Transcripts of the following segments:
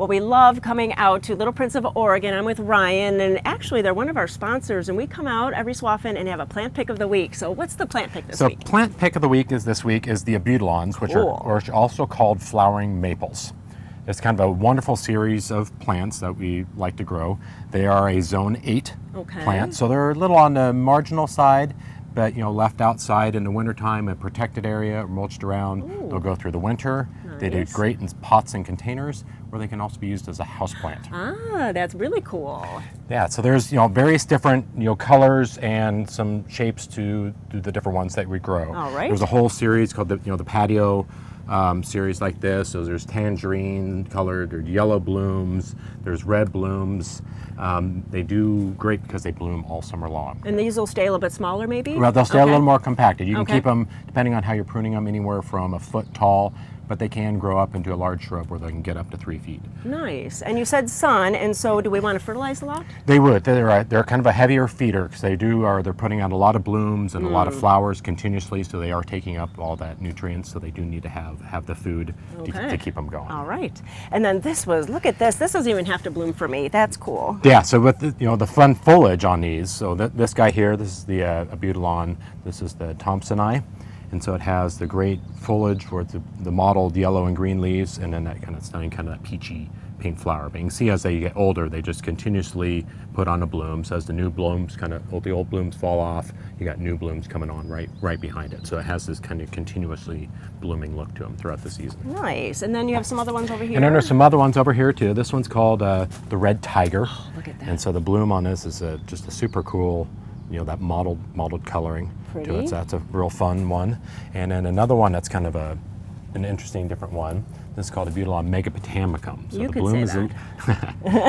Well, we love coming out to Little Prince of Oregon. I'm with Ryan, and actually they're one of our sponsors, and we come out every so often and have a plant pick of the week. So what's the plant pick this week? So plant pick of the week is this week is the Abutilons, which are also called flowering maples. It's kind of a wonderful series of plants that we like to grow. They are a zone 8 plant, so they're a little on the marginal side, but left outside in the wintertime, a protected area, mulched around. They'll go through the winter. Nice. They do great in pots and containers, or they can also be used as a house plant. Ah, that's really cool. Yeah, so there's various different colors and some shapes to the different ones that we grow. All right. There's a whole series called the patio series like this. So there's tangerine colored, there's yellow blooms, there's red blooms. They do great because they bloom all summer long. And these will stay a little bit smaller maybe? Well, they'll stay a little more compacted. You can keep them, depending on how you're pruning them, anywhere from a foot tall, but they can grow up into a large shrub where they can get up to 3 feet. Nice. And you said sun, and so do we want to fertilize a lot? They would. They're kind of a heavier feeder because they're putting out a lot of blooms and a lot of flowers continuously, so they are taking up all that nutrients, so they do need to have the food to keep them going. All right. And then look at this. This doesn't even have to bloom for me. That's cool. Yeah, so with the fun foliage on these, so this guy here, this is the Abutilon, this is the Thompsoni. And so it has the great foliage for the mottled yellow and green leaves, and then that kind of stunning, kind of that peachy pink flower. But you can see as they get older, they just continuously put on the blooms. As the new blooms the old blooms fall off, you got new blooms coming on right behind it. So it has this kind of continuously blooming look to them throughout the season. Nice. And then you have some other ones over here. And then there's some other ones over here too. This one's called the Red Tiger. Oh, look at that. And so the bloom on this is just a super cool, that mottled coloring to it. So that's a real fun one. And then another one that's kind of an interesting different one. This is called Abutilon megapotamicum. So the bloom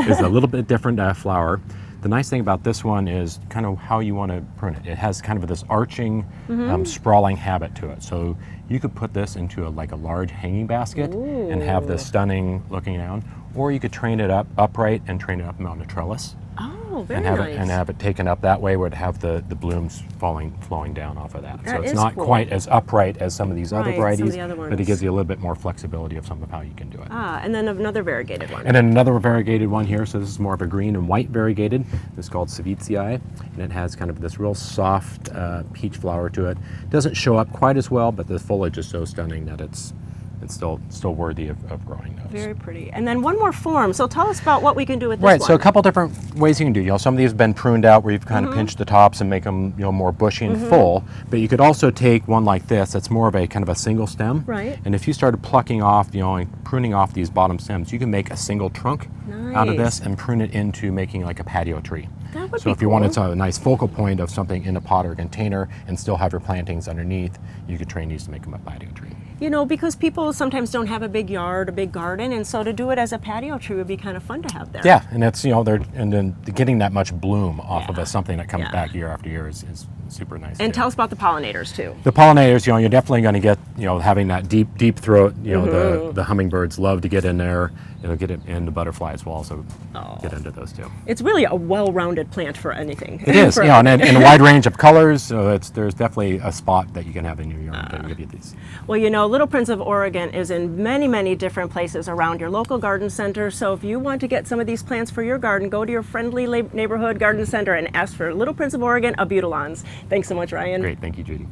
is a little bit different flower. The nice thing about this one is kind of how you want to prune it. It has kind of this arching, sprawling habit to it. So you could put this into a large hanging basket and have this stunning looking down, or you could train it upright and train it up on a trellis. Oh, very nice. And have it taken up that way, where it have the blooms flowing down off of that. So it's not cool. quite as upright as some of these other varieties, some of the other ones. but it gives you a little bit more flexibility of some of how you can do it. Ah, and then another variegated one. And then another variegated one here. So this is more of a green and white variegated. This is called Savitsii, and it has kind of this real soft peach flower to it. Doesn't show up quite as well, but the foliage is so stunning that it's still worthy of growing those. Very pretty. And then one more form. So tell us about what we can do with this one. Right, so a couple different ways you can do. Some of these have been pruned out where you've kind of pinched the tops and make them more bushy and full. But you could also take one like this that's more of a kind of a single stem. Right. And if you started plucking off, and pruning off these bottom stems, you can make a single trunk out of this and prune it into making like a patio tree. That would so if you wanted a nice focal point of something in a pot or a container and still have your plantings underneath, you could train these to make them a patio tree. Because people sometimes don't have a big yard, a big garden, and so to do it as a patio tree would be kind of fun to have there. Yeah, and it's and then getting that much bloom off of something that comes back year after year is super nice. And tell us about the pollinators too. The pollinators, you're definitely going to get, having that deep throat. The hummingbirds love to get in there. Get it, and the butterflies will also get into those too. It's really a well-rounded plant for anything. It is, and a wide range of colors. So there's definitely a spot that you can have in your yard that will give you these. Well, Little Prince of Oregon is in many, many different places around your local garden center. So if you want to get some of these plants for your garden, go to your friendly neighborhood garden center and ask for Little Prince of Oregon Abutilons. Thanks so much, Ryan. Great, thank you, Judy.